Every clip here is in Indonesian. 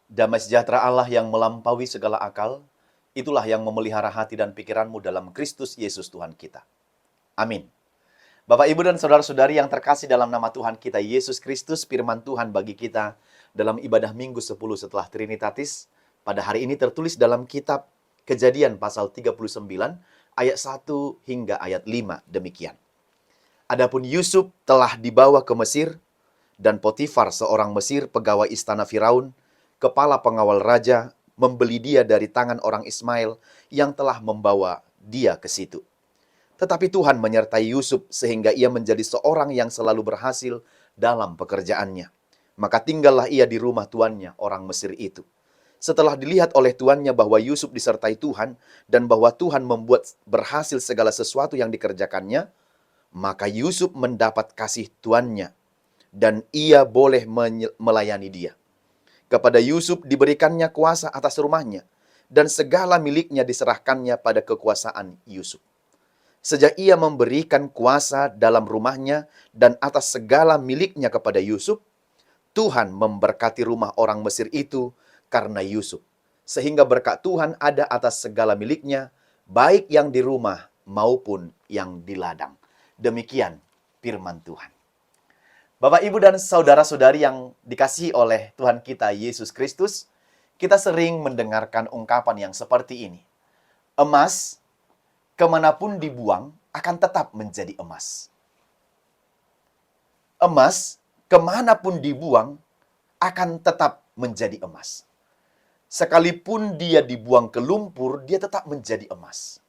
Damai sejahtera Allah yang melampaui segala akal, itulah yang memelihara hati dan pikiranmu dalam Kristus Yesus Tuhan kita. Amin. Bapak, Ibu, dan saudara-saudari yang terkasih dalam nama Tuhan kita Yesus Kristus, firman Tuhan bagi kita dalam ibadah Minggu 10 setelah Trinitatis, pada hari ini tertulis dalam kitab Kejadian pasal 39, ayat 1 hingga ayat 5, demikian. Adapun Yusuf telah dibawa ke Mesir, dan Potifar seorang Mesir, pegawai istana Firaun, kepala pengawal raja, membeli dia dari tangan orang Ismail yang telah membawa dia ke situ. Tetapi Tuhan menyertai Yusuf sehingga ia menjadi seorang yang selalu berhasil dalam pekerjaannya. Maka tinggallah ia di rumah tuannya, orang Mesir itu. Setelah dilihat oleh tuannya bahwa Yusuf disertai Tuhan dan bahwa Tuhan membuat berhasil segala sesuatu yang dikerjakannya, maka Yusuf mendapat kasih tuannya dan ia boleh melayani dia. Kepada Yusuf diberikannya kuasa atas rumahnya, dan segala miliknya diserahkannya pada kekuasaan Yusuf. Sejak ia memberikan kuasa dalam rumahnya dan atas segala miliknya kepada Yusuf, Tuhan memberkati rumah orang Mesir itu karena Yusuf. Sehingga berkat Tuhan ada atas segala miliknya, baik yang di rumah maupun yang di ladang. Demikian firman Tuhan. Bapak, Ibu, dan saudara-saudari yang dikasihi oleh Tuhan kita Yesus Kristus, kita sering mendengarkan ungkapan yang seperti ini. Emas, kemanapun dibuang, akan tetap menjadi emas. Emas, kemanapun dibuang, akan tetap menjadi emas. Sekalipun dia dibuang ke lumpur, dia tetap menjadi emas.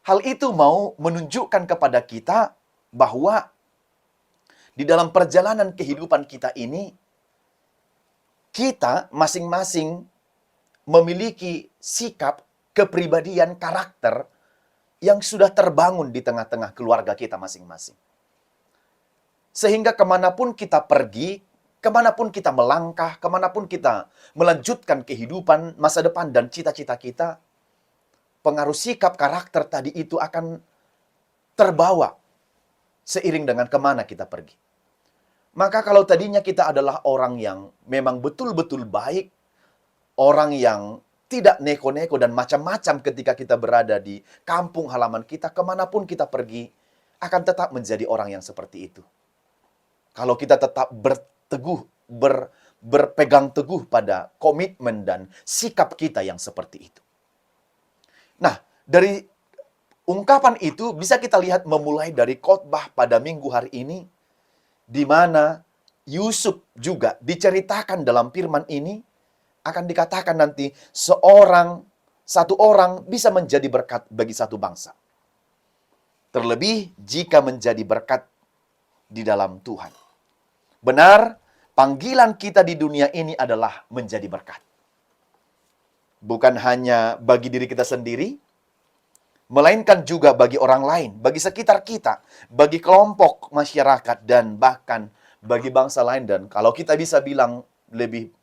Hal itu mau menunjukkan kepada kita bahwa di dalam perjalanan kehidupan kita ini, kita masing-masing memiliki sikap, kepribadian, karakter yang sudah terbangun di tengah-tengah keluarga kita masing-masing. Sehingga kemanapun kita pergi, kemanapun kita melangkah, kemanapun kita melanjutkan kehidupan, masa depan, dan cita-cita kita, pengaruh sikap karakter tadi itu akan terbawa seiring dengan kemana kita pergi. Maka kalau tadinya kita adalah orang yang memang betul-betul baik, orang yang tidak neko-neko dan macam-macam ketika kita berada di kampung halaman kita, kemanapun kita pergi, akan tetap menjadi orang yang seperti itu. Kalau kita tetap berpegang teguh pada komitmen dan sikap kita yang seperti itu. Nah, dari ungkapan itu bisa kita lihat memulai dari khotbah pada minggu hari ini, di mana Yusuf juga diceritakan dalam firman ini, akan dikatakan nanti satu orang bisa menjadi berkat bagi satu bangsa. Terlebih jika menjadi berkat di dalam Tuhan. Benar, panggilan kita di dunia ini adalah menjadi berkat. Bukan hanya bagi diri kita sendiri, melainkan juga bagi orang lain, bagi sekitar kita, bagi kelompok masyarakat, dan bahkan bagi bangsa lain. Dan kalau kita bisa bilang lebih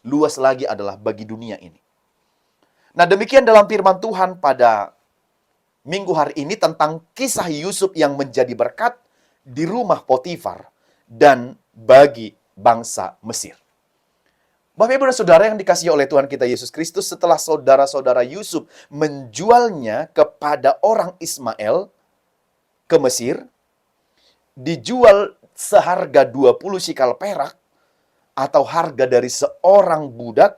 luas lagi adalah bagi dunia ini. Nah, demikian dalam firman Tuhan pada minggu hari ini tentang kisah Yusuf yang menjadi berkat di rumah Potifar dan bagi bangsa Mesir. Bapak, Ibu, dan saudara yang dikasihi oleh Tuhan kita Yesus Kristus, setelah saudara-saudara Yusuf menjualnya kepada orang Ismail ke Mesir, dijual seharga 20 sikal perak atau harga dari seorang budak,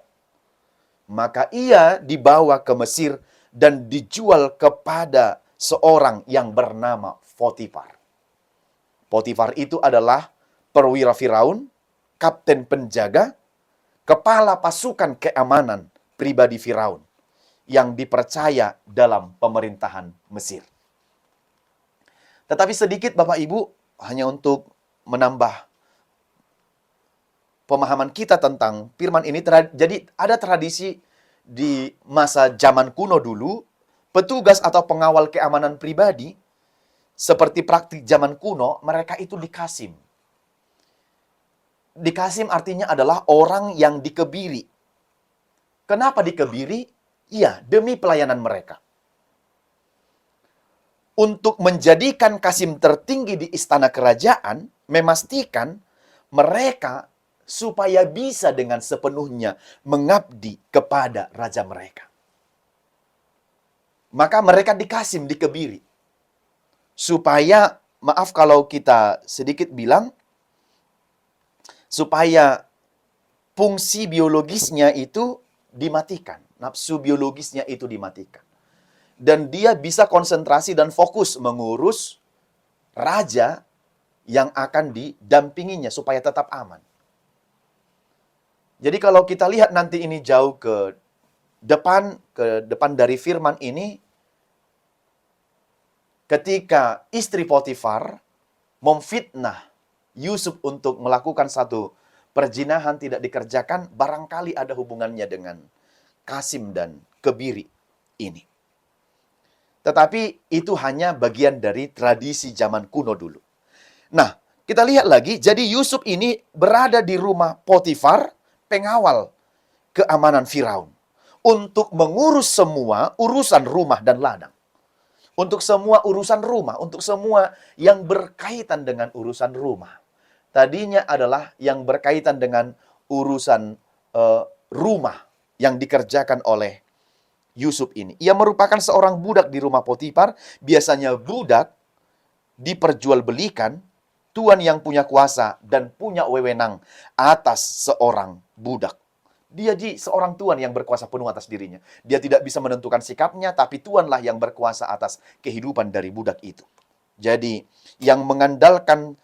maka ia dibawa ke Mesir dan dijual kepada seorang yang bernama Potifar. Potifar itu adalah perwira Firaun, kapten penjaga, kepala pasukan keamanan pribadi Firaun yang dipercaya dalam pemerintahan Mesir. Tetapi sedikit Bapak Ibu, hanya untuk menambah pemahaman kita tentang firman ini. Jadi ada tradisi di masa zaman kuno dulu, petugas atau pengawal keamanan pribadi, seperti praktik zaman kuno, mereka itu dikasim. Dikasim artinya adalah orang yang dikebiri. Kenapa dikebiri? Iya, demi pelayanan mereka. Untuk menjadikan kasim tertinggi di istana kerajaan, memastikan mereka supaya bisa dengan sepenuhnya mengabdi kepada raja mereka. Maka mereka dikasim, dikebiri. Supaya, maaf kalau kita sedikit bilang, supaya fungsi biologisnya itu dimatikan. Nafsu biologisnya itu dimatikan. Dan dia bisa konsentrasi dan fokus mengurus raja yang akan didampinginya supaya tetap aman. Jadi kalau kita lihat nanti ini jauh ke depan dari firman ini, ketika istri Potifar memfitnah Yusuf untuk melakukan satu perzinahan tidak dikerjakan, barangkali ada hubungannya dengan Kasim dan kebiri ini. Tetapi itu hanya bagian dari tradisi zaman kuno dulu. Nah, kita lihat lagi, jadi Yusuf ini berada di rumah Potifar, pengawal keamanan Firaun, untuk mengurus semua urusan rumah dan ladang. Untuk semua urusan rumah, untuk semua yang berkaitan dengan urusan rumah. Tadinya adalah yang berkaitan dengan urusan rumah yang dikerjakan oleh Yusuf ini. Ia merupakan seorang budak di rumah Potifar. Biasanya budak diperjualbelikan, tuan yang punya kuasa dan punya wewenang atas seorang budak. Dia seorang tuan yang berkuasa penuh atas dirinya. Dia tidak bisa menentukan sikapnya, tapi tuanlah yang berkuasa atas kehidupan dari budak itu. Jadi, yang mengendalikan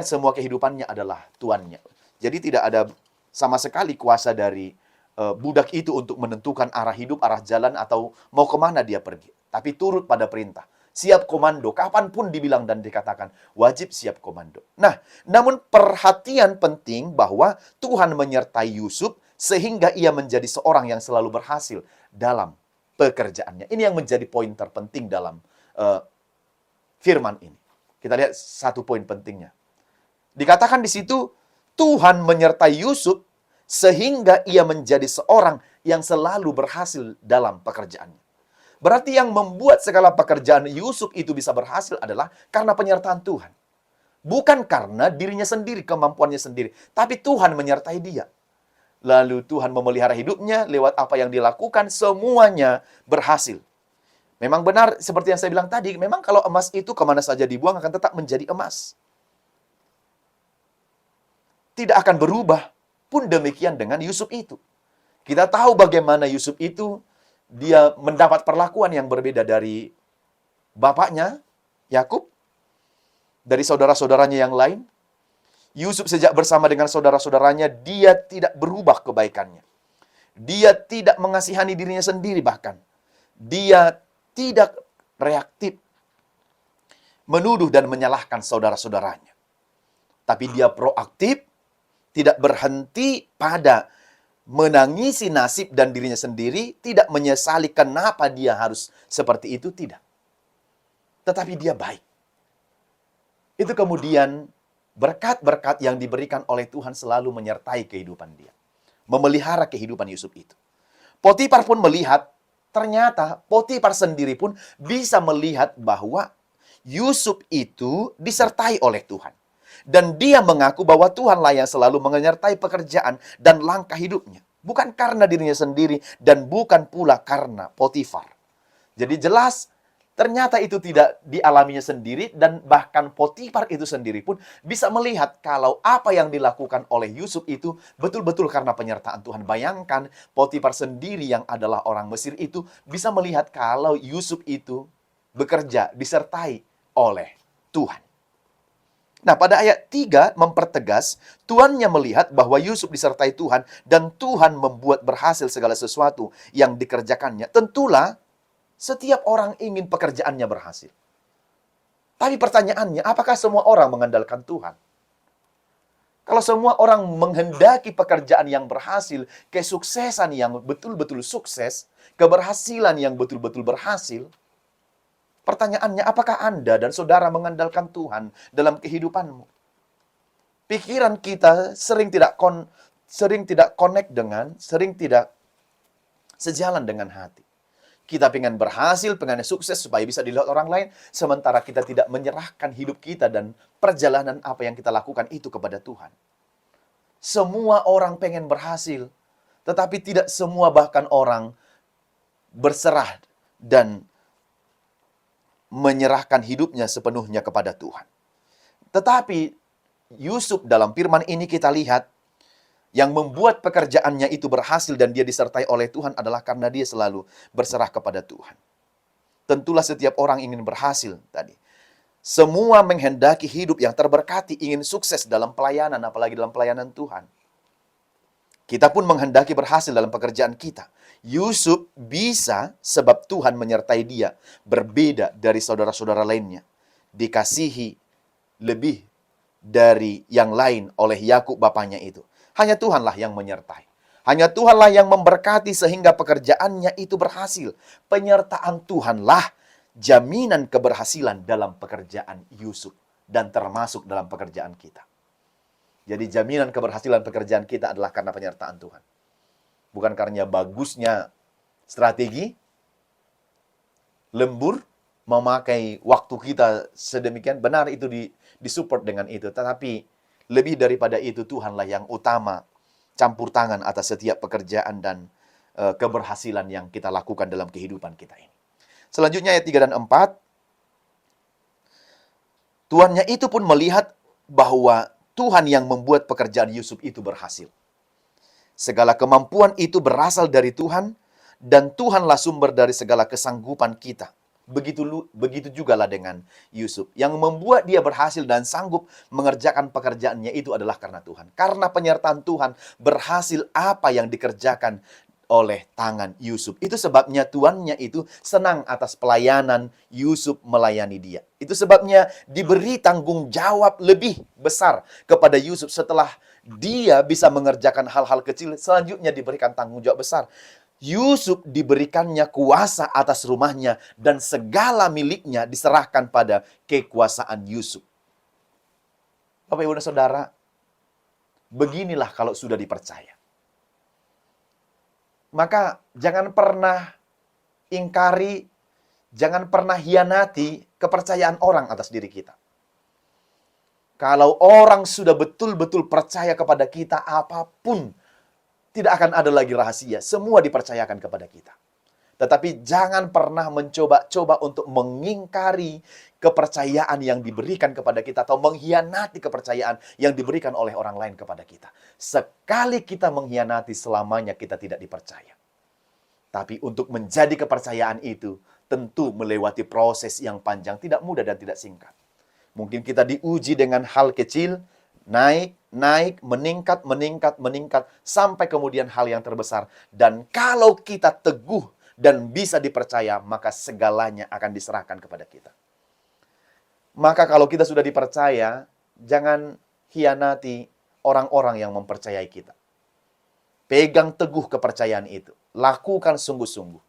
semua kehidupannya adalah tuannya. Jadi tidak ada sama sekali kuasa dari budak itu untuk menentukan arah hidup, arah jalan, atau mau kemana dia pergi. Tapi turut pada perintah. Siap komando, kapanpun dibilang dan dikatakan, wajib siap komando. Nah, namun perhatian penting bahwa Tuhan menyertai Yusuf, sehingga ia menjadi seorang yang selalu berhasil dalam pekerjaannya. Ini yang menjadi poin terpenting dalam firman ini. Kita lihat satu poin pentingnya. Dikatakan di situ, Tuhan menyertai Yusuf, sehingga ia menjadi seorang yang selalu berhasil dalam pekerjaannya. Berarti yang membuat segala pekerjaan Yusuf itu bisa berhasil adalah karena penyertaan Tuhan. Bukan karena dirinya sendiri, kemampuannya sendiri. Tapi Tuhan menyertai dia. Lalu Tuhan memelihara hidupnya lewat apa yang dilakukan, semuanya berhasil. Memang benar, seperti yang saya bilang tadi, memang kalau emas itu kemana saja dibuang akan tetap menjadi emas. Tidak akan berubah. Pun demikian dengan Yusuf itu. Kita tahu bagaimana Yusuf itu, dia mendapat perlakuan yang berbeda dari bapaknya, Yakub, dari saudara-saudaranya yang lain. Yusuf sejak bersama dengan saudara-saudaranya, dia tidak berubah kebaikannya. Dia tidak mengasihani dirinya sendiri bahkan. Dia tidak reaktif, menuduh dan menyalahkan saudara-saudaranya. Tapi dia proaktif, tidak berhenti pada menangisi nasib dan dirinya sendiri, tidak menyesali kenapa dia harus seperti itu, tidak. Tetapi dia baik. Itu kemudian berkat-berkat yang diberikan oleh Tuhan selalu menyertai kehidupan dia. Memelihara kehidupan Yusuf itu. Potifar pun melihat, ternyata Potifar sendiri pun bisa melihat bahwa Yusuf itu disertai oleh Tuhan. Dan dia mengaku bahwa Tuhanlah yang selalu menyertai pekerjaan dan langkah hidupnya. Bukan karena dirinya sendiri dan bukan pula karena Potifar. Jadi jelas ternyata itu tidak dialaminya sendiri, dan bahkan Potifar itu sendiri pun bisa melihat kalau apa yang dilakukan oleh Yusuf itu betul-betul karena penyertaan Tuhan. Bayangkan Potifar sendiri yang adalah orang Mesir itu bisa melihat kalau Yusuf itu bekerja disertai oleh Tuhan. Nah, pada ayat 3 mempertegas, tuannya melihat bahwa Yusuf disertai Tuhan dan Tuhan membuat berhasil segala sesuatu yang dikerjakannya. Tentulah setiap orang ingin pekerjaannya berhasil. Tapi pertanyaannya, apakah semua orang mengandalkan Tuhan? Kalau semua orang menghendaki pekerjaan yang berhasil, kesuksesan yang betul-betul sukses, keberhasilan yang betul-betul berhasil, pertanyaannya, apakah Anda dan saudara mengandalkan Tuhan dalam kehidupanmu? Pikiran kita sering tidak connect dengan, sering tidak sejalan dengan hati. Kita pengen berhasil, pengen sukses supaya bisa dilihat orang lain, sementara kita tidak menyerahkan hidup kita dan perjalanan apa yang kita lakukan itu kepada Tuhan. Semua orang pengen berhasil, tetapi tidak semua bahkan orang berserah dan menyerahkan hidupnya sepenuhnya kepada Tuhan. Tetapi Yusuf dalam firman ini kita lihat, yang membuat pekerjaannya itu berhasil dan dia disertai oleh Tuhan adalah karena dia selalu berserah kepada Tuhan. Tentulah setiap orang ingin berhasil tadi. Semua menghendaki hidup yang terberkati, ingin sukses dalam pelayanan, apalagi dalam pelayanan Tuhan. Kita pun menghendaki berhasil dalam pekerjaan kita. Yusuf bisa sebab Tuhan menyertai dia, berbeda dari saudara-saudara lainnya. Dikasihi lebih dari yang lain oleh Yakub bapaknya itu. Hanya Tuhanlah yang menyertai. Hanya Tuhanlah yang memberkati sehingga pekerjaannya itu berhasil. Penyertaan Tuhanlah jaminan keberhasilan dalam pekerjaan Yusuf dan termasuk dalam pekerjaan kita. Jadi jaminan keberhasilan pekerjaan kita adalah karena penyertaan Tuhan. Bukan karena bagusnya strategi, lembur, memakai waktu kita sedemikian. Benar itu disupport dengan itu. Tetapi lebih daripada itu, Tuhanlah yang utama campur tangan atas setiap pekerjaan dan keberhasilan yang kita lakukan dalam kehidupan kita ini. Selanjutnya ayat 3 dan 4. Tuannya itu pun melihat bahwa Tuhan yang membuat pekerjaan Yusuf itu berhasil. Segala kemampuan itu berasal dari Tuhan, dan Tuhanlah sumber dari segala kesanggupan kita. Begitu jugalah dengan Yusuf. Yang membuat dia berhasil dan sanggup mengerjakan pekerjaannya itu adalah karena Tuhan. Karena penyertaan Tuhan, berhasil apa yang dikerjakan oleh tangan Yusuf. Itu sebabnya tuannya itu senang atas pelayanan Yusuf melayani dia. Itu sebabnya diberi tanggung jawab lebih besar kepada Yusuf setelah dia bisa mengerjakan hal-hal kecil, selanjutnya diberikan tanggung jawab besar. Yusuf diberikannya kuasa atas rumahnya dan segala miliknya diserahkan pada kekuasaan Yusuf. Bapak, Ibu, dan Saudara, beginilah kalau sudah dipercaya. Maka jangan pernah ingkari, jangan pernah hianati kepercayaan orang atas diri kita. Kalau orang sudah betul-betul percaya kepada kita, apapun tidak akan ada lagi rahasia. Semua dipercayakan kepada kita. Tetapi jangan pernah mencoba-coba untuk mengingkari kepercayaan yang diberikan kepada kita atau mengkhianati kepercayaan yang diberikan oleh orang lain kepada kita. Sekali kita mengkhianati, selamanya kita tidak dipercaya. Tapi untuk menjadi kepercayaan itu tentu melewati proses yang panjang, tidak mudah dan tidak singkat. Mungkin kita diuji dengan hal kecil, naik, meningkat, sampai kemudian hal yang terbesar. Dan kalau kita teguh dan bisa dipercaya, maka segalanya akan diserahkan kepada kita. Maka kalau kita sudah dipercaya, jangan hianati orang-orang yang mempercayai kita. Pegang teguh kepercayaan itu. Lakukan sungguh-sungguh.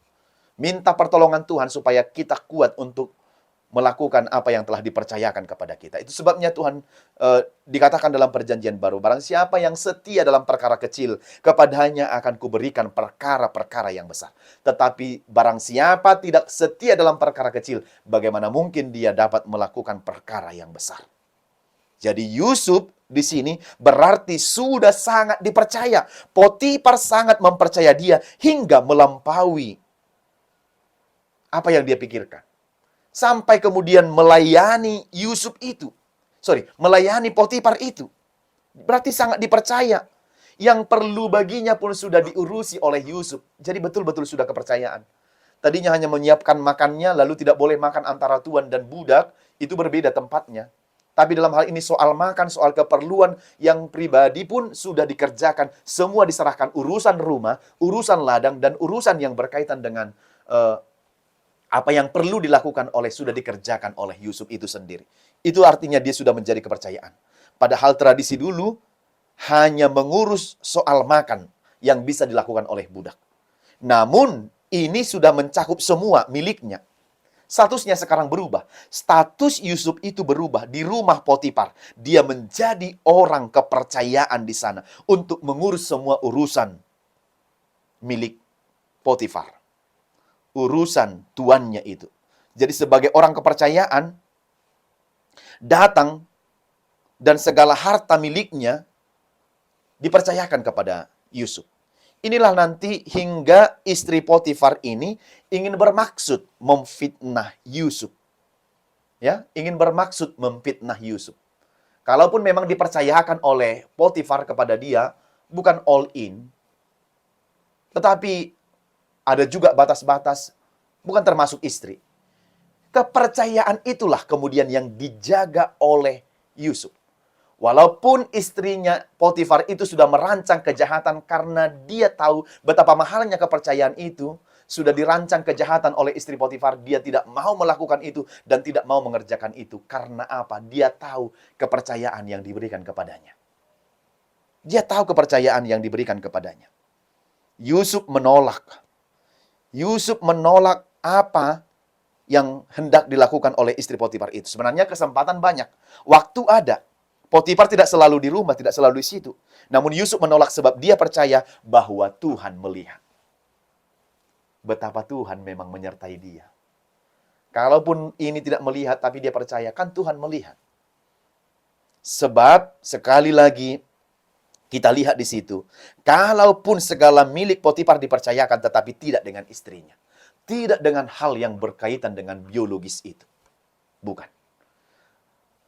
Minta pertolongan Tuhan supaya kita kuat untuk melakukan apa yang telah dipercayakan kepada kita. Itu sebabnya Tuhan dikatakan dalam perjanjian baru, barang siapa yang setia dalam perkara kecil, kepadanya akan kuberikan perkara-perkara yang besar. Tetapi barang siapa tidak setia dalam perkara kecil, bagaimana mungkin dia dapat melakukan perkara yang besar? Jadi Yusuf di sini berarti sudah sangat dipercaya. Potifar sangat mempercaya dia hingga melampaui apa yang dia pikirkan. Sampai kemudian melayani Yusuf itu. Melayani Potifar itu. Berarti sangat dipercaya. Yang perlu baginya pun sudah diurusi oleh Yusuf. Jadi betul-betul sudah kepercayaan. Tadinya hanya menyiapkan makannya, lalu tidak boleh makan antara tuan dan budak. Itu berbeda tempatnya. Tapi dalam hal ini soal makan, soal keperluan yang pribadi pun sudah dikerjakan. Semua diserahkan, urusan rumah, urusan ladang, dan urusan yang berkaitan dengan apa yang perlu dilakukan sudah dikerjakan oleh Yusuf itu sendiri. Itu artinya dia sudah menjadi kepercayaan. Padahal tradisi dulu hanya mengurus soal makan yang bisa dilakukan oleh budak. Namun ini sudah mencakup semua miliknya. Statusnya sekarang berubah. Status Yusuf itu berubah di rumah Potifar. Dia menjadi orang kepercayaan di sana untuk mengurus semua urusan milik Potifar. urusan tuannya itu. Jadi sebagai orang kepercayaan, datang dan segala harta miliknya dipercayakan kepada Yusuf. Inilah nanti hingga istri Potifar ini ingin bermaksud memfitnah Yusuf. Ya, ingin bermaksud memfitnah Yusuf. Kalaupun memang dipercayakan oleh Potifar kepada dia, bukan all in, tetapi ada juga batas-batas, bukan termasuk istri. Kepercayaan itulah kemudian yang dijaga oleh Yusuf. Walaupun istrinya Potifar itu sudah merancang kejahatan karena dia tahu betapa mahalnya kepercayaan itu, sudah dirancang kejahatan oleh istri Potifar, dia tidak mau melakukan itu dan tidak mau mengerjakan itu. Karena apa? Dia tahu kepercayaan yang diberikan kepadanya. Dia tahu kepercayaan yang diberikan kepadanya. Yusuf menolak. Yusuf menolak apa yang hendak dilakukan oleh istri Potifar itu. Sebenarnya kesempatan banyak. Waktu ada. Potifar tidak selalu di rumah, tidak selalu di situ. Namun Yusuf menolak sebab dia percaya bahwa Tuhan melihat. Betapa Tuhan memang menyertai dia. Kalaupun ini tidak melihat, tapi dia percaya, kan Tuhan melihat. Sebab, sekali lagi, kita lihat di situ, kalaupun segala milik Potifar dipercayakan, tetapi tidak dengan istrinya. Tidak dengan hal yang berkaitan dengan biologis itu. Bukan.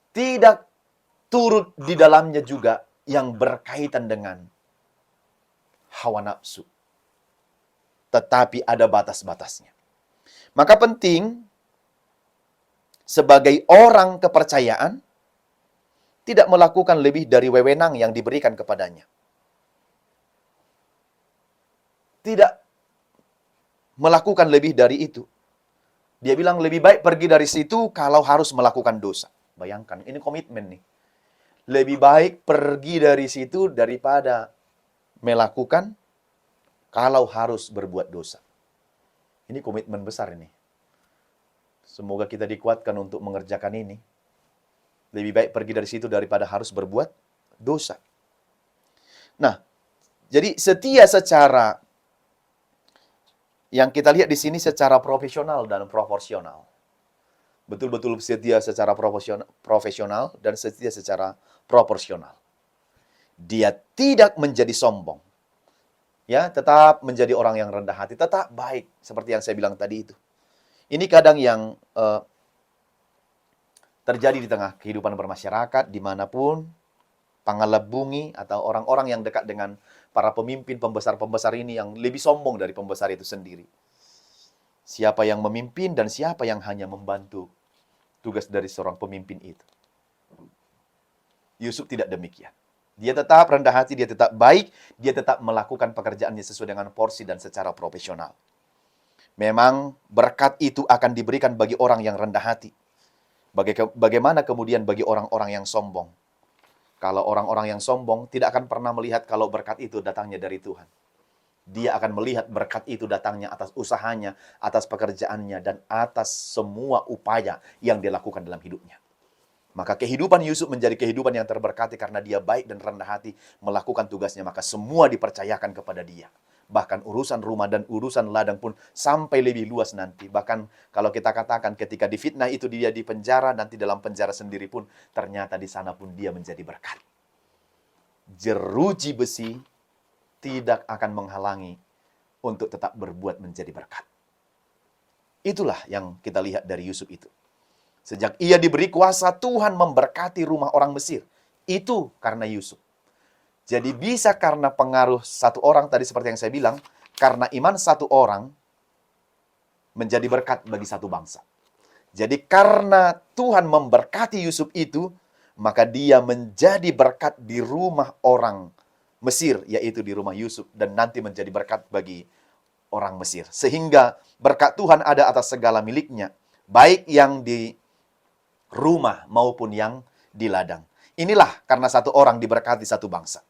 Tidak turut di dalamnya juga yang berkaitan dengan hawa nafsu. Tetapi ada batas-batasnya. Maka penting, sebagai orang kepercayaan, tidak melakukan lebih dari wewenang yang diberikan kepadanya. Tidak melakukan lebih dari itu. Dia bilang lebih baik pergi dari situ kalau harus melakukan dosa. Bayangkan, ini komitmen nih. Lebih baik pergi dari situ daripada melakukan kalau harus berbuat dosa. Ini komitmen besar ini. Semoga kita dikuatkan untuk mengerjakan ini. Lebih baik pergi dari situ daripada harus berbuat dosa. Nah, jadi setia secara yang kita lihat di sini secara profesional dan proporsional. Betul-betul setia secara profesional dan setia secara proporsional. Dia tidak menjadi sombong. Ya, tetap menjadi orang yang rendah hati, tetap baik seperti yang saya bilang tadi itu. Ini kadang yang terjadi di tengah kehidupan bermasyarakat dimanapun, pangalabungi atau orang-orang yang dekat dengan para pemimpin pembesar-pembesar ini yang lebih sombong dari pembesar itu sendiri. Siapa yang memimpin dan siapa yang hanya membantu tugas dari seorang pemimpin itu. Yusuf tidak demikian. Dia tetap rendah hati, dia tetap baik, dia tetap melakukan pekerjaannya sesuai dengan porsi dan secara profesional. Memang berkat itu akan diberikan bagi orang yang rendah hati. Bagaimana kemudian bagi orang-orang yang sombong? Kalau orang-orang yang sombong tidak akan pernah melihat kalau berkat itu datangnya dari Tuhan. Dia akan melihat berkat itu datangnya atas usahanya, atas pekerjaannya, dan atas semua upaya yang dilakukan dalam hidupnya. Maka kehidupan Yusuf menjadi kehidupan yang terberkati karena dia baik dan rendah hati melakukan tugasnya. Maka semua dipercayakan kepada dia. Bahkan urusan rumah dan urusan ladang pun sampai lebih luas nanti. Bahkan kalau kita katakan ketika difitnah itu dia di penjara, nanti dalam penjara sendiri pun ternyata di sana pun dia menjadi berkat. Jeruji besi tidak akan menghalangi untuk tetap berbuat menjadi berkat. Itulah yang kita lihat dari Yusuf itu. Sejak ia diberi kuasa, Tuhan memberkati rumah orang Mesir. Itu karena Yusuf. Jadi bisa karena pengaruh satu orang, tadi seperti yang saya bilang, karena iman satu orang menjadi berkat bagi satu bangsa. Jadi karena Tuhan memberkati Yusuf itu, maka dia menjadi berkat di rumah orang Mesir, yaitu di rumah Yusuf, dan nanti menjadi berkat bagi orang Mesir. Sehingga berkat Tuhan ada atas segala miliknya, baik yang di rumah maupun yang di ladang. Inilah karena satu orang diberkati satu bangsa.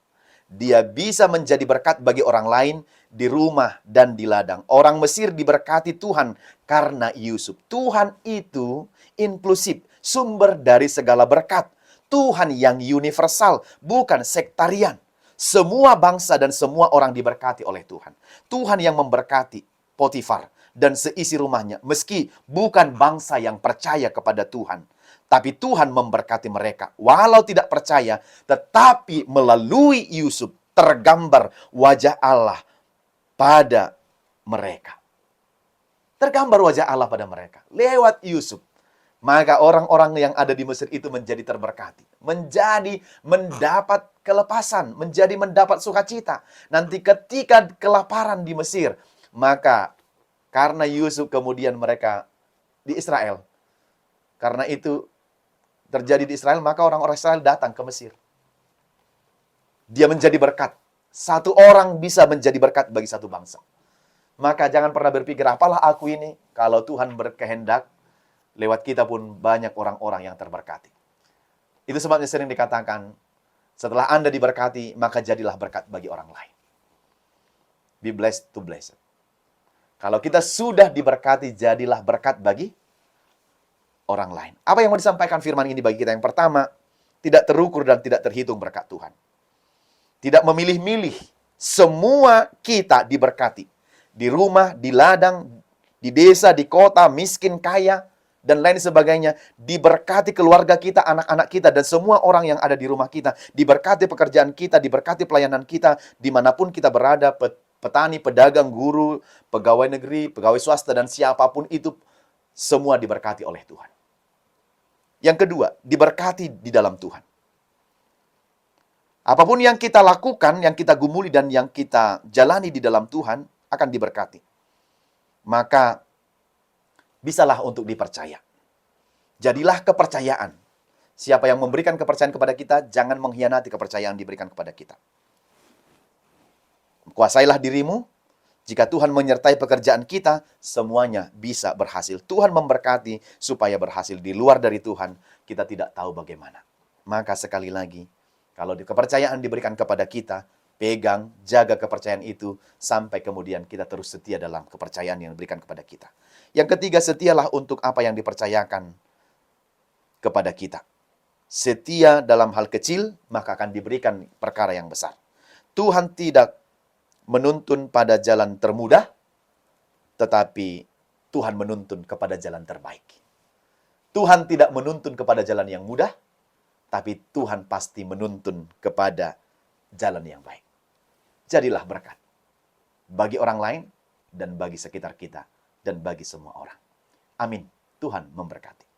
Dia bisa menjadi berkat bagi orang lain di rumah dan di ladang. Orang Mesir diberkati Tuhan karena Yusuf. Tuhan itu inklusif, sumber dari segala berkat. Tuhan yang universal, bukan sektarian. Semua bangsa dan semua orang diberkati oleh Tuhan. Tuhan yang memberkati Potifar, dan seisi rumahnya. Meski bukan bangsa yang percaya kepada Tuhan, tapi Tuhan memberkati mereka. Walau tidak percaya, tetapi melalui Yusuf tergambar wajah Allah pada mereka. Tergambar wajah Allah pada mereka. Lewat Yusuf. Maka orang-orang yang ada di Mesir itu menjadi terberkati. Menjadi mendapat kelepasan. Menjadi mendapat sukacita. Nanti ketika kelaparan di Mesir, maka karena Yusuf kemudian mereka di Israel. Karena itu terjadi di Israel, maka orang-orang Israel datang ke Mesir. Dia menjadi berkat. Satu orang bisa menjadi berkat bagi satu bangsa. Maka jangan pernah berpikir, apalah aku ini? Kalau Tuhan berkehendak, lewat kita pun banyak orang-orang yang terberkati. Itu sebabnya sering dikatakan, setelah Anda diberkati, maka jadilah berkat bagi orang lain. Be blessed to bless. Kalau kita sudah diberkati, jadilah berkat bagi orang lain. Apa yang mau disampaikan firman ini bagi kita? Yang pertama, tidak terukur dan tidak terhitung berkat Tuhan. Tidak memilih-milih. Semua kita diberkati. Di rumah, di ladang, di desa, di kota, miskin, kaya, dan lain sebagainya. Diberkati keluarga kita, anak-anak kita, dan semua orang yang ada di rumah kita. Diberkati pekerjaan kita, diberkati pelayanan kita, dimanapun kita berada, petani, pedagang, guru, pegawai negeri, pegawai swasta, dan siapapun itu, semua diberkati oleh Tuhan. Yang kedua, diberkati di dalam Tuhan. Apapun yang kita lakukan, yang kita gumuli, dan yang kita jalani di dalam Tuhan, akan diberkati. Maka, bisalah untuk dipercaya. Jadilah kepercayaan. Siapa yang memberikan kepercayaan kepada kita, jangan mengkhianati kepercayaan diberikan kepada kita. Kuasailah dirimu. Jika Tuhan menyertai pekerjaan kita, semuanya bisa berhasil. Tuhan memberkati supaya berhasil. Di luar dari Tuhan, kita tidak tahu bagaimana. Maka sekali lagi, kalau kepercayaan diberikan kepada kita, pegang, jaga kepercayaan itu, sampai kemudian kita terus setia dalam kepercayaan yang diberikan kepada kita. Yang ketiga, setialah untuk apa yang dipercayakan kepada kita. Setia dalam hal kecil, maka akan diberikan perkara yang besar. Tuhan tidak menuntun pada jalan termudah, tetapi Tuhan menuntun kepada jalan terbaik. Tuhan tidak menuntun kepada jalan yang mudah, tapi Tuhan pasti menuntun kepada jalan yang baik. Jadilah berkat bagi orang lain dan bagi sekitar kita dan bagi semua orang. Amin. Tuhan memberkati.